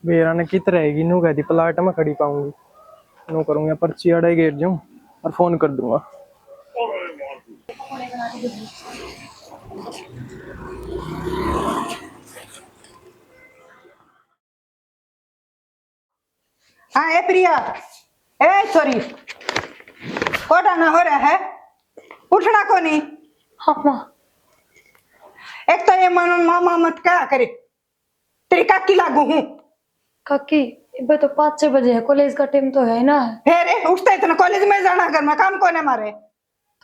बेरा ने कित रहेगी नू कहती प्लाट में खड़ी पाऊंगी नो करूंगा पर्ची अड़े गिर जाऊं और फोन कर दूंगा। हाँ ए प्रिया, ए सॉरी, कोटा ना हो रहा है, उठना को नहीं। हाँ माँ। एक तो ये मानो मामा मत क्या करे, तेरी काकी लागू हूँ। काकी इबे तो 5-6 बजे है, कॉलेज का टाइम तो है ना। फिर उठता इतना कॉलेज में जाना, घर में काम कौन है मारे।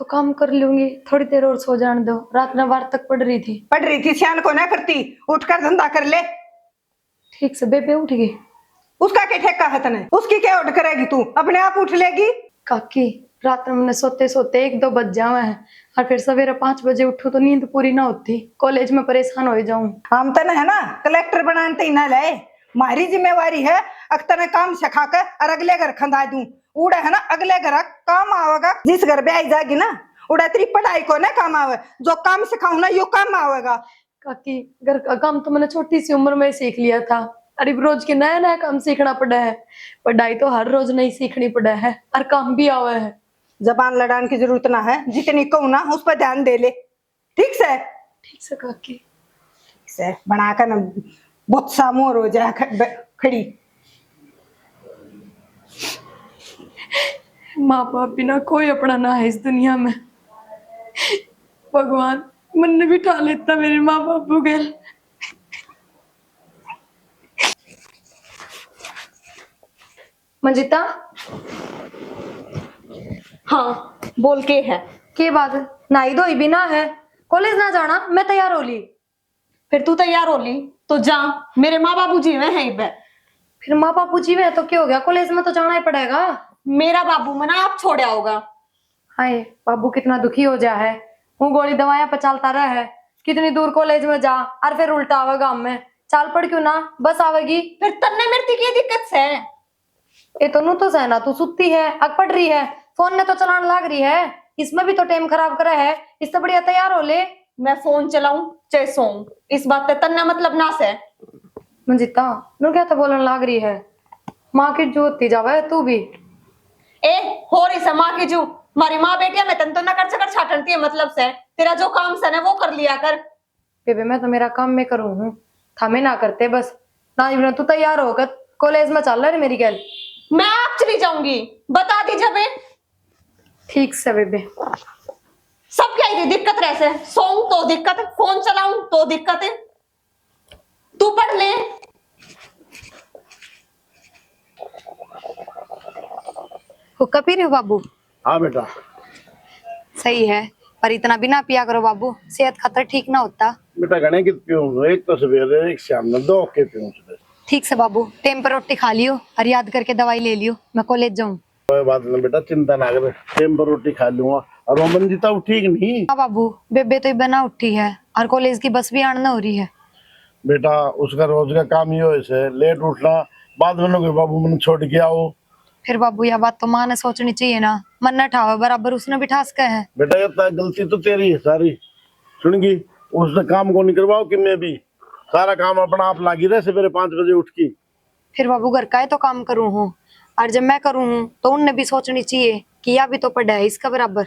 तो काम कर लूंगी, थोड़ी देर और सो जाने दो, रात में 12 तक पढ़ रही थी, सियान को ना करती, उठकर धंधा कर ले। ठीक से बेबे उठ गई। उसका क्या ठेका है तने, उसकी क्या उठ करेगी तू, अपने आप उठ लेगी। काकी रात में मैंने सोते सोते 1-2 बज जावे हैं और फिर सवेरे 5 बजे उठूं तो नींद पूरी ना होती, कॉलेज में परेशान हो जाऊं। हम तने है ना कलेक्टर बनाने ही ना लाए, हमारी जिम्मेवारी है अख्तर काम सिखा कर और अगले घर खंदा दूं। उड़ा है ना अगले घर काम आवेगा, जिस घर पे आई जाएगी ना उड़ा तेरी पढ़ाई को ना काम आवे, जो काम सिखाऊ ना यो काम आवेगा। काकी घर का काम तो मैंने छोटी सी उम्र में सीख लिया था, अरे रोज के नया नया काम सीखना पड़ा है। पढ़ाई तो हर रोज नहीं सीखनी पड़ा है और काम भी आवा है। जबान लड़ाने की जरूरत ना है, जितनी कहूँ ना उस पर ध्यान दे ले, ठीक से। ठीक से काकी। ठीक से बनाकर ना बहुत सा मोर हो जाए खड़ी। माँ बाप बिना कोई अपना ना है इस दुनिया में। भगवान मन ने बिठा लेता मेरे माँ बाप को गैल। मंजिता। हाँ बोल के बात नाई धोई भी ना है, कॉलेज ना जाना, मैं तैयार हो ली। फिर तू तैयार हो ली तो जा, मेरे माँ बाबू जी में है इधर। फिर माँ बापू जी में तो क्या हो गया, कॉलेज में तो जाना ही पड़ेगा। मेरा बाबू मना आप छोड़ा होगा। हाय बाबू कितना दुखी हो जा है, वो गोली दवाइयां पे चलता रहा है, कितनी दूर कॉलेज में जा और फिर उल्टा आवेगा गांव में, चाल पड़ क्यों ना बस आवेगी। फिर तन्ने मेरी की दिक्कत से ये तो नू तो सहना तू सुती है, अग पड़ रही है, फोन ने तो चलाने लग रही है, इसमें भी तो टाइम खराब करा है, इससे बढ़िया तैयार हो ले। मैं फोन चलाऊं चाहे सोऊं, इस बात पे तन्ना मतलब ना से। मंजिता नू क्या तो बोलने लग रही है, माँ की जो होती जावे तू भी। ए हो रही से माँ की जू, हमारी माँ बेटिया में तन तो न कर चकर छाटनती है, मतलब से तेरा जो काम से ना वो कर लिया कर। बेबे मैं तो मेरा काम मैं करूँ हूँ, थामे ना करते बस ना। तू तैयार होकर कॉलेज में चल रहा मेरी गैल। मैं आप चली जाऊंगी, बता दी जब। ठीक से बेबे। सब क्या ही दिक्कत रहे, सोऊं तो दिक्कत, फोन चलाऊं तो दिक्कत है। तू पढ़ ले। हुक्का पी रहे हो बाबू? हाँ बेटा। सही है, पर इतना भी ना पिया करो बाबू, सेहत खतर ठीक ना होता। बेटा घने की पीऊँ, एक तो सवेरे एक शाम में 2 के पीऊँ सुबह। ठीक से बाबू, टाइम पर रोटी खा लियो और याद करके दवाई ले लियो, मैं कॉलेज जाऊँ। कोई बात नहीं बेटा, चिंता ना कर, टाइम पर रोटी खा लूंगा। और वो मंजिता उठी कि नहीं? हाँ बाबू, बेबे तो बना उठी है और कॉलेज की बस भी आना हो रही है। बेटा उसका रोज का काम ही हो, ऐसे लेट उठना, बाद में लोग बाबू मैंने छोड़ के आओ। फिर बाबू यह बात तो माँ ने सोचनी चाहिए ना, मन न ठावे बराबर उसने भी ठास का है। बेटा ये गलती तो तेरी है सारी, सुनगी उसने काम को नहीं करवाओ कि मैं भी सारा काम अपना आप लागी रहे सवेरे 5 बजे उठ की। फिर बाबू घर का है तो काम करूँ हूँ, और जब मैं करूँ हूँ तो उनने भी सोचनी चाहिए कि यह भी तो पढ़ा है इसका बराबर।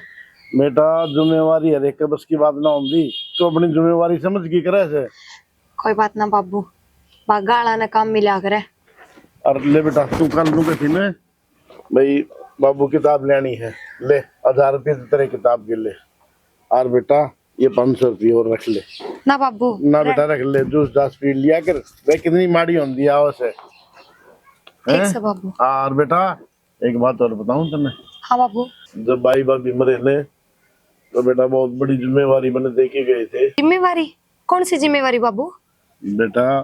बेटा जिम्मेवारी है, एक बस की बात ना होगी तो अपनी जिम्मेवारी समझ की करे से। कोई बात ना बाबू, बागाड़ा ने काम मिला करे। और ले बेटा तू कल नू थी ना भाई बाबू किताब लेनी है, ले 1000 रुपये तेरे किताब के ले। और बेटा ये 500 रुपये और रख ले। ना बाबू ना बेटा रख ले, जूस दास पी लिया कर, वे कितनी माड़ी होती है आओ से। ठीक से बाबू। और बेटा एक बात और बताऊं तुम्हें। हाँ बाबू। जब भाई बाबी मरे ने तो बेटा बहुत बड़ी जिम्मेवारी मैंने दे के गए थे। जिम्मेवारी? कौन सी जिम्मेवारी बाबू? बेटा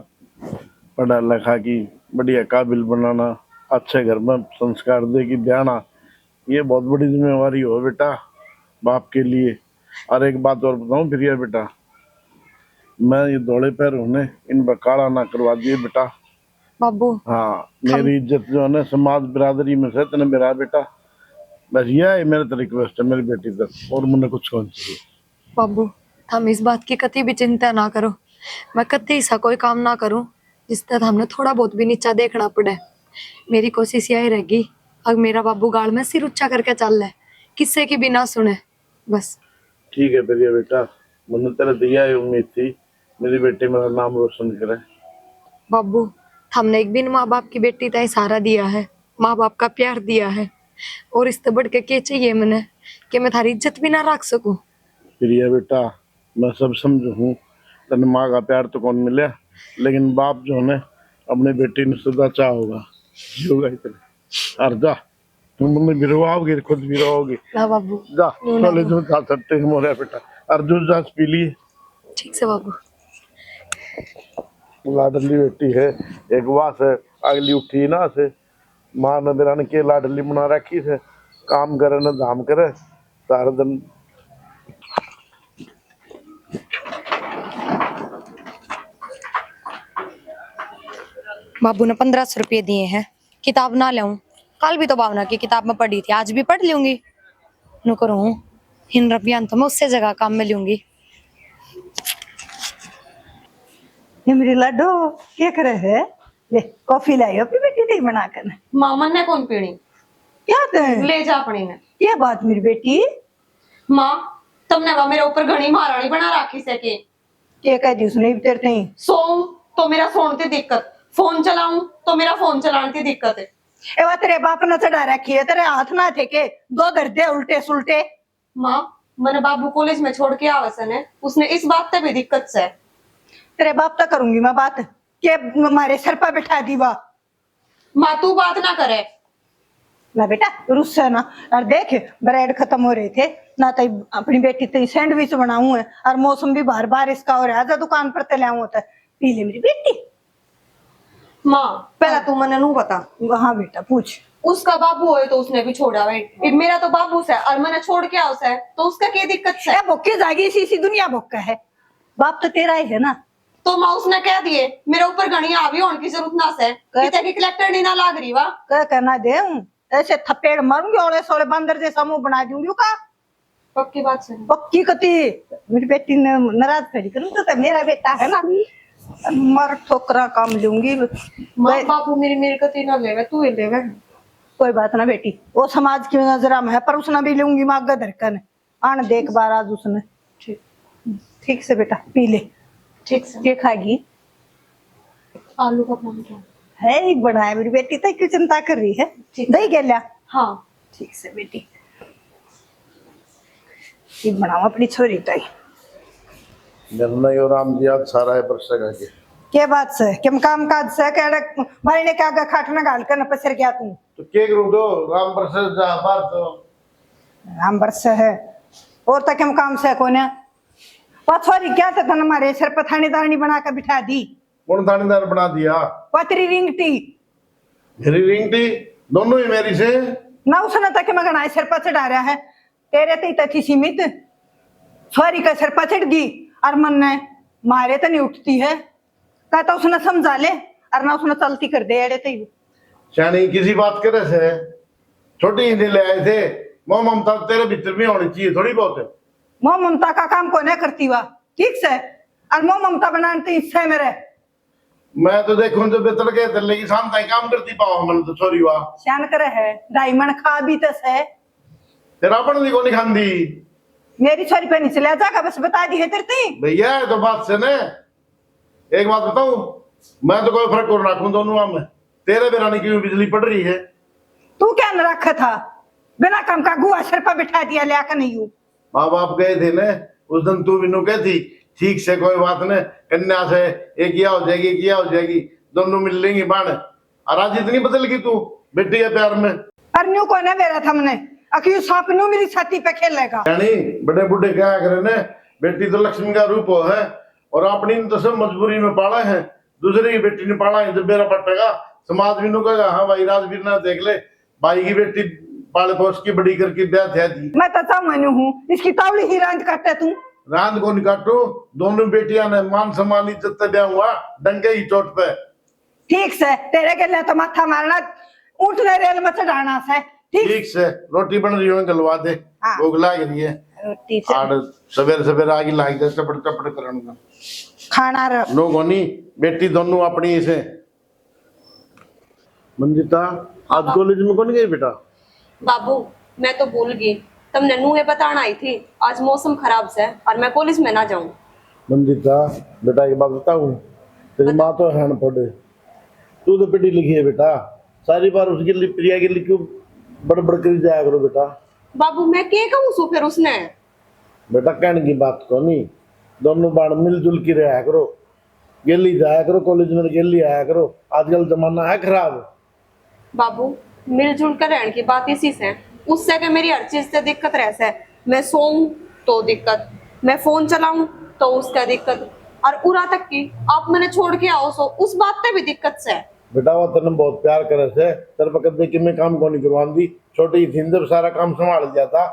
पढ़ा लिखा की बढ़िया काबिल बनाना, अच्छे घर में संस्कार दे की देना, ये बहुत बड़ी जिम्मेवारी हो बेटा बाप के लिए। और एक बात और बताऊं फिर ये बेटा, मैं ये दौड़े पैर होने इन पर काला ना करवा दिए बेटा बाबू। हाँ मेरी इज्जत जो है ना समाज बिरादरी में से तेने मेरा बेटा, बस यह है मेरे तो रिक्वेस्ट है मेरी बेटी तक, और मुझे कुछ कौन चाहिए। बाबू हम इस बात की कति भी चिंता ना करो, मैं कति सा कोई काम ना करूं, जिस तरह हमने थोड़ा बहुत भी नीचा देखना पड़े। मेरी कोशिश यही रहेगी, अब मेरा बाबू गाल में सिर ऊंचा करके चल ले, किससे की भी ना सुने बस। ठीक है प्रिया बेटा, मैंने तेरे दिया है उम्मीद थी मेरी बेटी मेरा नाम रोशन करे। बाबू हमने एक दिन माँ बाप की बेटी का सहारा दिया है, माँ बाप का प्यार दिया है, और इससे बढ़ के क्या चाहिए मैंने कि मैं थारी इज्जत भी ना रख सकूं। प्रिया बेटा, मैं सब समझू हूँ, तेने माँ का प्यार तो कौन मिले, लेकिन बाप जो है अपने बेटी ने सदा चाह होगा होगा इतने। और जा, तुम भी रोओगे, खुद भी रोओगे। ना बाबू, जा चले जो जा सकते हैं मोरा बेटा। अर्जुन जा पी लिए। ठीक से बाबू। लाडली बेटी है, एक बात है, अगली उठी ना से माँ ने बिरान के लाडली बना रखी है, काम करे न धाम करे सारा दिन। बाबू ने 1500 रुपये दिए हैं, किताब ना लाऊं, कल भी तो भावना की किताब में पढ़ी थी, आज भी पढ़ लूंगी। नु करूँ इन रुपया तो मैं उससे जगह काम में लूंगी। ये मेरी लड्डू क्या करे है? ले कॉफी लाई अपनी बेटी नहीं बना कर। मामा ने कौन पीनी? क्या दे? ले जा अपनी ने। ये बात मेरी बेटी माँ तुमने वह मेरे ऊपर घनी महारानी बना रखी से के क्या कह दी उसने तेरे नहीं? सोऊं तो मेरा सोने की दिक्कत, फोन चलाऊं तो मेरा फोन चलाने की दिक्कत है। एवा तेरे बाप ने चढ़ा रखी है, तेरे हाथ ना थे के दो दर्दे उल्टे सुलटे। माँ मैंने बाबू कॉलेज में छोड़ के आवसन है, उसने इस बात से भी दिक्कत से। तेरे बाप तक करूंगी मैं बात के हमारे सर पर बैठा दी बा। माँ तू बात ना करे ना बेटा रुस है ना। और देख ब्रेड खत्म हो रहे थे ना, तो अपनी बेटी तो सैंडविच बनाऊं है, और मौसम भी बार बारिश का हो रहा है, दुकान पर ते लाऊं होता है, पी ले मेरी बेटी। माँ पहला तू मैंने नू बता। हाँ बेटा पूछ। उसका बाबू है तो उसने भी छोड़ा भाई, मेरा तो बाबू से और मैंने छोड़ के आओ से, तो उसका क्या दिक्कत से? भुक्की जागी इसी दुनिया भुक्का है, बाप तो तेरा ही है ना। तो माँ उसने कह दिए मेरे ऊपर घनी आवी होने की जरूरत ना से, की कलेक्टर नहीं ना लाग रही वाह। कह कहना दे ऐसे थप्पेड़ मारूंगी, ओले सोले बंदर जैसा मुंह बना दूंगी का। पक्की बात से पक्की कती मेरी बेटी ने नाराज खड़ी करूं तो मेरा बेटा है ना, मर ठोकरा काम लूंगी। माँ बाबू मेरी कती ना लेवे, तू ही लेवे। कोई बात ना बेटी, वो समाज की नजरा में है, पर उसने भी लूंगी मांगा धरकन आन देख बार आज उसने। ठीक ठीक से बेटा पी ले। ठीक से। क्या खाएगी? आलू का पराठा है एक बनाया मेरी बेटी, तो क्यों चिंता कर रही है? दही के लिया। हाँ ठीक से बेटी, ये बनाओ अपनी छोरी तो निर्णय और राम जी आज सारा है बरसा का के। क्या बात से किम काम काज से कह भाई ने क्या खाटना गाल कर न पसर गया तू। तो के करूं दो राम बरसा जा बार तो हम बरस है और तक हम काम से कोने पथोरी क्या था तन हमारे सर पर थानेदारनी बना कर बिठा दी। कौन थानेदार बना दिया? पतरी रिंगटी मेरी रिंगटी दोनों ही मेरी से ना, उसने तक मैं गणाए सर पर चढ़ा रहा है, तेरे तो थी सीमित, छोरी का सर पर चढ़ गई और मन ने मारे तो नहीं उठती है, कहता उसने समझा ले और ना उसने चलती कर दे अड़े तो शानी किसी बात करे से छोटी ही ले आए थे। मोह ममता तेरे भीतर में होनी चाहिए थोड़ी बहुत। मोह ममता का काम को नहीं करती हुआ ठीक से, और मोह ममता बनाते इससे मेरे। मैं तो देखूं जो बेतर के तले की शाम तक काम करती पाओ मन तो छोरी हुआ श्यान करे है डायमंड खा भी तो है तेरा अपन भी को नहीं खांदी। मेरी छोरी पे नहीं चले जाएगा, बस बता दी है तेरे भैया तो बात से ने एक बात बताऊं, मैं तो कोई फर्क कर रखूं दोनों में, तेरे बेरानी की बिजली पड़ रही है। तू क्या न रखा था बिना काम का गुआ सर पर बिठा दिया लिया कर नहीं हूँ। माँ बाप गए थे ने उस दिन, तू बिनू कहती ठीक से कोई बात नहीं, कन्या से एक किया हो जाएगी किया हो जाएगी, दोनों मिल लेंगी बाण। और आज इतनी बदल गई तू बेटी के प्यार में। पर न्यू को नहीं मेरा था हमने अक्यू सांप न्यू मेरी छाती पे खेलेगा। यानी बड़े बुढ़े क्या करे ने, बेटी तो लक्ष्मी का रूप हो है और अपनी तो सब मजबूरी में पाला है, दूसरे की बेटी ने पाला है जब मेरा पटेगा समाज भी कहेगा हाँ भाई राजवीर ना देख ले भाई की बेटी पाले पोस की बड़ी करके ब्याह थे दी। मैं तो चाहूँ हूँ इसकी तावली ही रांझ काटे तू। रांद को निकाटू, दोनों बेटियां ने मान सम्मान इज्जत से ब्याह हुआ डंके ही चोट पे। ठीक से तेरे के लिए तो माथा मारना ऊँटने रेल में चढ़ाना से। ठीक से रोटी बन रही हो गलवा दे, हाँ। भूख लाग रही है। रोटी से सवेरे सवेरे आगे लाग दे चपड़ चपड़ करने। खाना नो गोनी बेटी दोनों अपनी इसे। मंजिता आज कॉलेज में कौन गई बेटा? बाबू मैं तो भूल गई, तुमने नूहे बताना आई थी आज मौसम खराब से और मैं कॉलेज में ना जाऊं। मंजिता बेटा एक बात बताऊं, तेरी माँ तो है न पढ़े, तू तो पढ़ी लिखी है बेटा, सारी बार उसके लिए प्रिया के लिए क्यों बड़बड़ कर जाया करो बेटा। बाबू मैं क्या कहूँ सो फिर उसने? बेटा कहने की बात को नहीं, दोनों बार मिलजुल के रहा करो, गेली जाया करो कॉलेज में, गेली आया करो, आजकल जमाना है खराब। बाबू मिलजुल कर रहने की बात इसी से, उससे कि मेरी हर चीज से दिक्कत रह से, मैं सोऊं तो दिक्कत, मैं फोन चलाऊं तो उसका दिक्कत, और उरा तक की आप मैंने छोड़ के आओ सो उस बात पे भी दिक्कत से। बेटा वो तेने बहुत प्यार करे से, तेरे पर कदे कि मैं काम को नहीं करवाती, छोटी ही थी जब सारा काम संभाल दिया था,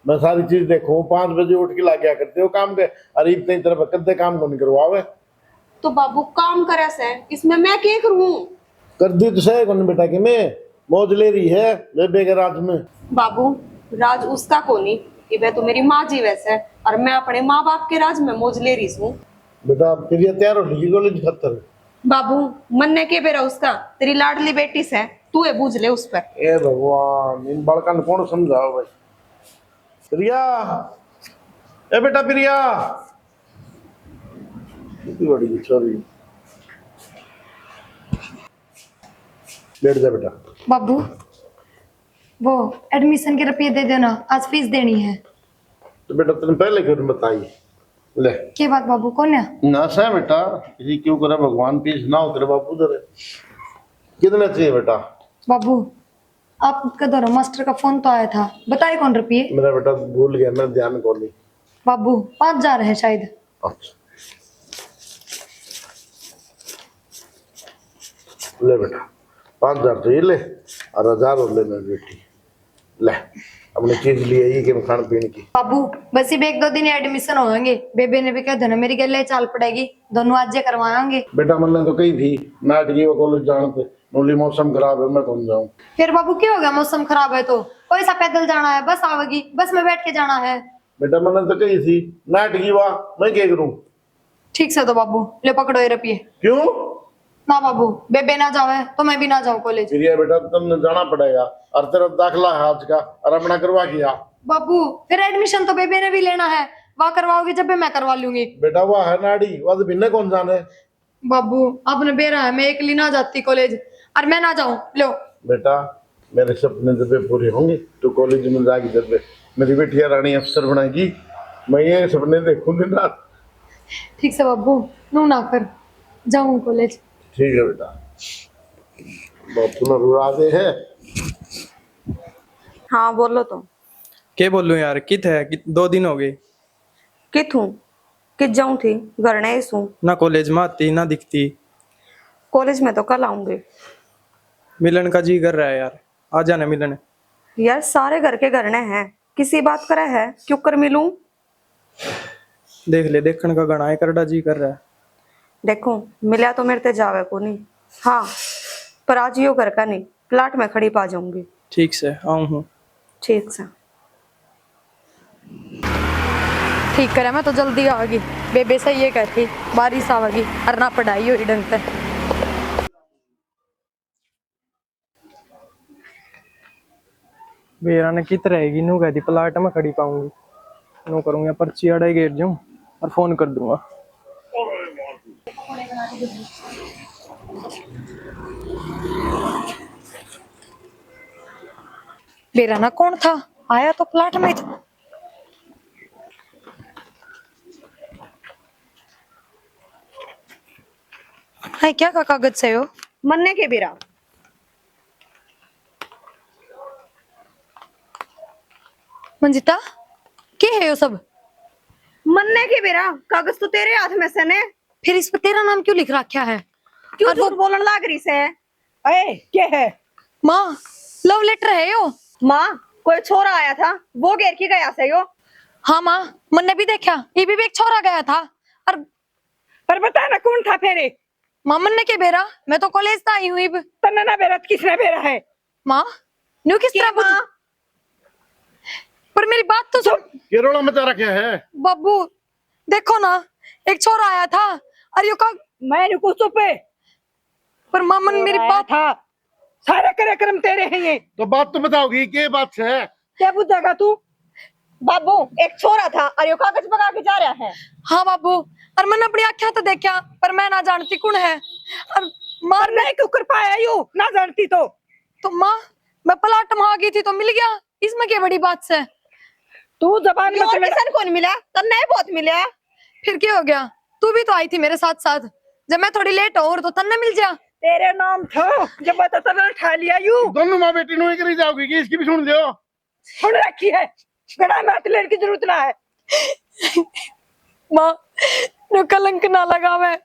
मैं सारी चीज देखूं, 5 बजे उठ के ला गया करते हो काम के, अरे इतने तेरे पर कदे काम को नहीं करवावे। तो बाबू काम करे से इसमें मैं क्या करूं? कर दी तो सही कौन बेटा कि मैं मौज ले रही है बेबे के राज में। बाबू राज उसका को नहीं, कि वह तो मेरी माँ जी वैसे, और मैं अपने माँ बाप के राज में मौज ले रही हूँ। बेटा फिर ये तैयार हो लिखी कॉलेज खतर। बाबू मन ने के बेरा उसका, तेरी लाडली बेटी से तू ये बूझ ले उस पर। ए भगवान इन बालका ने कौन समझाओ भाई। प्रिया, ए बेटा प्रिया, कितनी बड़ी छोरी, बैठ जा बेटा। बाबू वो एडमिशन के रुपये दे देना, आज फीस देनी है। तो बेटा तुमने पहले क्यों नहीं बताई? ले के बात बाबू कौन है? ना सा बेटा, किसी क्यों करे भगवान पीस ना उतरे बापू दरे। कितने चाहिए बेटा? बाबू आपका दोनों मास्टर का फोन तो आया था, बताइए कौन रुपये? मेरा बेटा भूल गया, मेरा ध्यान को नहीं। बाबू 5,000 है शायद। अच्छा ले बेटा 5,000 तो ये ले, और 1,000 और ले मेरी बेटी, ले अपनी चीज लिए ये कि खान पीने की। बाबू बस ही 1-2 दिन एडमिशन होंगे, बेबे ने भी कहा था मेरी गले चाल पड़ेगी, दोनों आज जे करवाएंगे। बेटा मैंने तो कही थी नाटकी वो कॉलेज जाने थे, नोली मौसम खराब है मैं कौन जाऊं। फिर बाबू क्या हो गया, मौसम खराब है तो कोई सा पैदल जाना है, बस आवेगी, बस में बैठ के जाना है। बेटा मैंने तो कही थी नाटकी वाह, मैं क्या करूं? ठीक से तो बाबू ले पकड़ो ये रुपये। क्यों? ना बाबू बेबे ना जावे तो मैं भी ना जाऊं कॉलेज। फिर ये बेटा तुमने जाना पड़ेगा, और तेरा दाखला है आज का, और अपना करवा किया। बाबू फिर एडमिशन तो बेबे ने भी लेना है, वहाँ करवाओगी जब भी मैं करवा लूंगी। बेटा वह है नाड़ी, वह तो भिन्न कौन जाने। बाबू आपने बेरा है, मैं अकेली ना जाती कॉलेज, और मैं ना जाऊं। लो बेटा मेरे सपने जब पूरे होंगे तो कॉलेज में जाके जब मेरी बेटिया रानी अफसर बनाएगी, मैं ये सपने देखूंगी ना। ठीक से बाबू नू ना कर, जाऊं कॉलेज। ठीक है बेटा, बापू ना रुला दे है। हाँ बोलो तुम। के बोलूं यार, कित है 2 दिन हो गए। कित हूँ कित जाऊं थी, घर नहीं सू, ना कॉलेज में आती ना दिखती। कॉलेज में तो कल आऊंगी। मिलन का जी कर रहा है यार, आ जाना मिलन। यार सारे घर के घरने हैं, किसी बात करे है क्यों कर मिलूं? देख ले, देखने का गणा है, करड़ा जी कर रहा है। देखो मिला तो मेरे ते जावे को नहीं, हाँ पर आज यो घर का नहीं, प्लाट में खड़ी पा जाऊंगी। ठीक से आऊं हूँ। ठीक से। ठीक करे, मैं तो जल्दी आ गई, बेबे से ये कहती बारिश आवेगी और ना पढ़ाई हो ढंग से। बेरा ने कित रहेगी, नू कहती प्लाट में खड़ी पाऊंगी, नू करूंगा पर्ची अड़ाई गेर जाऊं और फोन कर दूंगा। बेरा ना कौन था, आया तो प्लाट में था। हाय क्या का कागज से हो? मन्ने के बेरा। मंजिता क्या है यो सब? मन्ने के बेरा कागज तो तेरे हाथ में से ने, फिर इस पर तेरा नाम क्यों लिख रखा है? क्यों झूठ बोलने लाग रही से? ए क्या है? माँ लव लेटर है यो। माँ कोई छोरा आया था वो घेर के गया से यो। हाँ माँ मैंने भी देखा, ये भी एक छोरा गया था। और पर बता ना कौन था फेरे? माँ मन्ने के बेरा, मैं तो कॉलेज से आई हूँ। तन्ना ना बेरा किसने बेरा है? माँ न्यू किस तरह माँ पर मेरी बात तो सुन। केरोला मचा रखे है। बाबू देखो ना, एक छोरा आया था अरे यो का मैं रुको चुप है। पर मामन मेरी बात था सारे कार्यक्रम तेरे हैं ये। तो बात तो बताओगी के बात से है? क्या बुझेगा तू? बाबू एक छोरा था और यो कागज पका के जा रहा है। हाँ बाबू, और मैंने अपनी आँखें तो देखा पर मैं ना जानती कौन है। और मार पर नहीं क्यों कर पाया यू ना जानती तो माँ मैं प्लाट में आ गई थी तो मिल गया, इसमें क्या बड़ी बात से। तू जबान में और चला। किसान को नहीं मिला तन्ने बहुत मिला। फिर क्या हो गया, तू भी तो आई थी मेरे साथ साथ, जब मैं थोड़ी लेट हो और तो तन्ने मिल जा। तेरे नाम था जब बता तब उठा लिया यू। दोनों माँ बेटी नु एक जाओगी कि इसकी भी सुन लियो। सुन रखी है गड़ा में हाथ लेने की जरूरत ना है। माँ नो कलंक ना लगावे,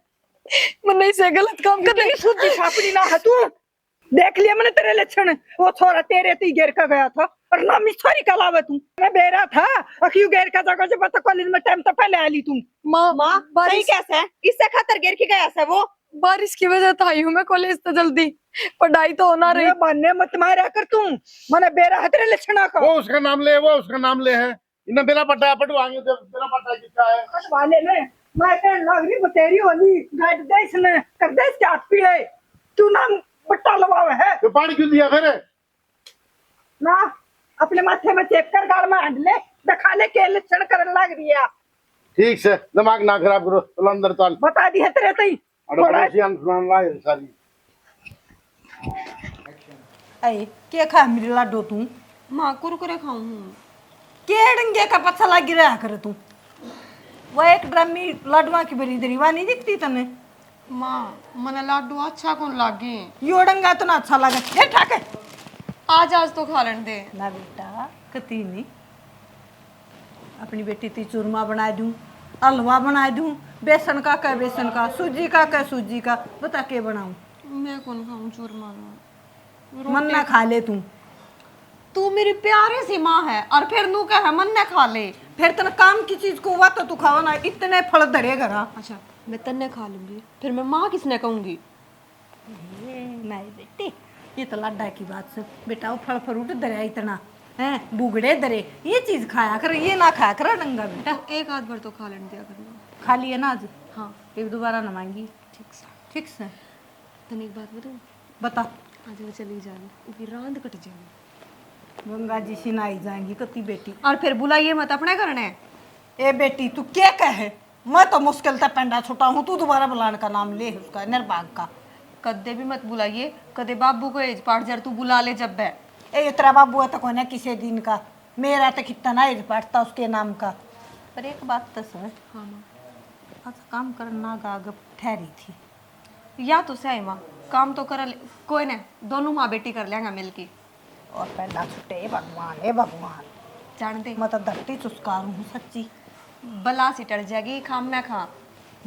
मैंने इसे गलत काम कर तेरी शुद्ध छापड़ी ना है तू। देख लिया मैंने तेरे लक्षण, वो छोरा तेरे ती घेर का गया था और ना मिसरी का लावे तू। मैं बेरा था अखियो घेर का जगह से बता कॉलेज में टाइम तो पहले आली तुम। माँ माँ सही बारिश कैसे है, इससे खातर गिर के गया है वो। बारिश की वजह तो आई हूँ मैं कॉलेज तो जल्दी, पढ़ाई तो होना रही। ये बनने मत मारा कर तू। मैंने बेरा है तेरे लक्षण का। वो उसका नाम ले, वो उसका नाम ले है। इन्हें बिना पट्टा पटवाएंगे तो बिना पट्टा किसका है? वाले ने मैं कह लगरी बतेरी वाली गाड़ दे इसने कर दे इसके हाथ पीले। तू नाम पट्टा लवावे है तो पानी क्यों दिया फिर? ना अपने माथे में चेक कर गाड़ में हांड ले दिखा ले के लक्षण करने लग रही है। ठीक से दिमाग ना खराब करो, चलो अंदर चल। बता दी है तेरे तई सारी ऐ के खा मेरे लाडो तू। माँ कुरकुरे खाऊं। के डंगे का पत्ता लग रहा कर तू। वो एक ड्रमी लाडवा की बरी दरीवा नहीं दिखती तने। माँ मने लाडू अच्छा कौन लागे। यो डंगा तो ना अच्छा लगे ये ठाके। आज तो खा लेने दे। ना बेटा कती नहीं अपनी बेटी ती चूरमा बना दूं, हलवा बना दूं, बेसन का क्या बेसन का, सूजी का क्या सूजी का, बता के बनाऊं। मैं कौन खाऊं चूरमा। मन ना खा ले तू। तू मेरी प्यारी सी माँ है और फिर नू कह मन न खा ले। फिर तने काम की चीज को हुआ तो तू खावा ना, इतने फल धरे घरा। अच्छा मैं तन्ने खा लूंगी, फिर मैं माँ किसने कहूंगी। नहीं बेटी ये तो लाडा की बात से बेटा वो फल फ्रूट धरे इतना है बुगड़े धरे ये चीज खाया कर ये ना खाया कर डंगा बेटा। एक आध बार तो खा लेने दिया करना। खा लिए ना आज। हाँ एक दोबारा ना मांगी। ठीक से तने एक बात बताऊं, बता। आज मैं चली जाऊंगी क्योंकि रांद कट जाएगी। गंगा जी से नहाई जाएंगी कती बेटी। और फिर बुलाइए मत अपने करने। ए बेटी तू क्या कहे, मैं तो मुश्किल से पेंडा छुटा हूँ, तू दोबारा बुलाने का नाम ले उसका निर्भाग का। कदे भी मत बुलाइए, कदे बाबू को एज पाट जर तू बुला ले जब है। ए तेरा बाबू है तो कोई ना किसी दिन का, मेरा तो कितना ना एज पाटता उसके नाम का। पर एक बात तो सुन। हाँ माँ। अच्छा काम करना गाग ठहरी थी या तो सही माँ काम तो कर ले, कोई ना दोनों माँ बेटी कर लेंगे मिलके। और पेंडा छुटे भगवान है भगवान। जान दे मैं तो धरती चुस्कार हूँ सच्ची। बला सी टल जाएगी खाम ना खा।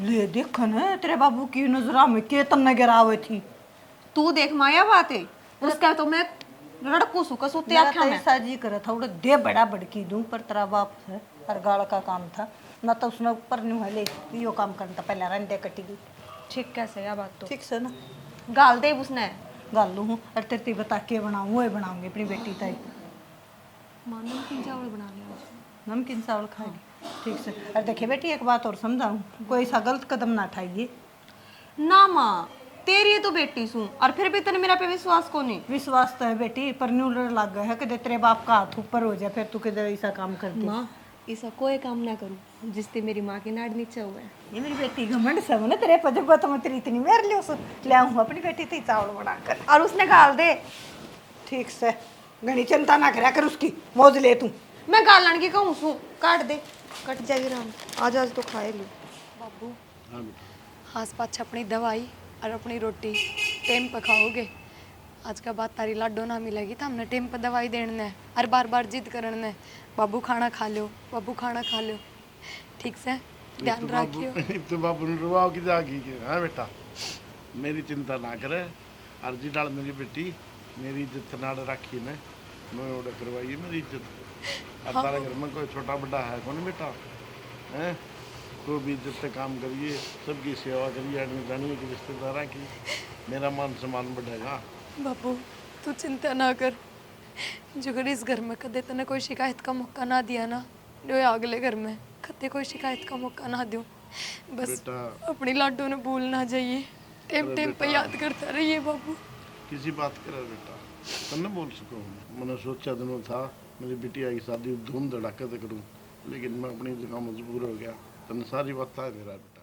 ले देख न तेरे बाबू की नजरा में के तन्ने गिरावे थी। तू देख माया बात है उसका तो मैं रड़कू सुका सुते मेरा आख्या तो में। ऐसा जी करे था उड़े दे बड़ा बड़की दूं पर तेरा बाप है और गाड़ का काम था ना तो उसने ऊपर नहीं हले यो काम करता पहले रंडे कटी गई। ठीक कैसे या बात तो ठीक से ना गाल दे उसने। गाल लू हूँ और तेरे बता के बनाऊँ वो बनाऊंगी अपनी बेटी ताई। माँ नमकीन चावल बना लिया आज। नमकीन चावल खाएगी ठीक से। और देखिए बेटी एक बात और समझाऊँ, कोई सा गलत कदम ना उठाइए। ना माँ तेरी तो बेटी सू और फिर भी तेने मेरा पे विश्वास को नहीं। विश्वास तो है बेटी पर न्यू डर लग गया है कि तेरे बाप का हाथ ऊपर हो जाए फिर तू किधर ऐसा काम कर दे। माँ ऐसा कोई काम ना करूँ जिससे मेरी माँ की नाड़ नीचे हुआ है। ये मेरी बेटी घमंड सब ना तेरे पर जब तो मैं तेरी इतनी मेर लियो ले आऊँ अपनी बेटी थी चावल बनाकर। और उसने गाल दे। ठीक से घनी चिंता ना करा कर उसकी मौज ले तू। मैं गालन की कहूँ सू काट दे कट जाएगी राम। आज तो खाए ली बाबू हाथ पाछ अपनी दवाई और अपनी रोटी टेम पर खाओगे। आज का बाद तारी लाडो ना मिलेगी तो हमने टेम पर दवाई देने है और बार बार जिद करने बाबू खाना खा लो बाबू खाना खा लो। ठीक से ध्यान रखियो। तो बाबू ने रुवाओ की जागी के। हाँ बेटा मेरी चिंता ना करे, अर्जी डाल मेरी बेटी मेरी इज्जत नाड़ रखी ने मैं ऑर्डर करवाइए मेरी इज्जत। अब तारे घर में कोई छोटा बड़ा है कौन बेटा हैं? कोई भी इज्जत से काम करिए, सबकी सेवा करिए, आदमी जानिए कि रिश्तेदार की मेरा मान सम्मान बढ़ेगा। बाबू तू चिंता ना कर, जो इस घर में कदे तने कोई शिकायत का मौका ना दिया ना जो अगले घर में कदे कोई शिकायत का मौका ना दूँ। बस बेटा अपनी लाडो ने भूल ना जाइए, टेम टेम पे याद करता रहिए बाबू। किसी बात करा बेटा तन्ने बोल सको मैंने सोचा दिनों था मेरी बिटिया की शादी धूम धड़ाके से करूं, लेकिन मैं अपनी जगह मजबूर हो गया। तन्ने सारी बात है मेरा बेटा।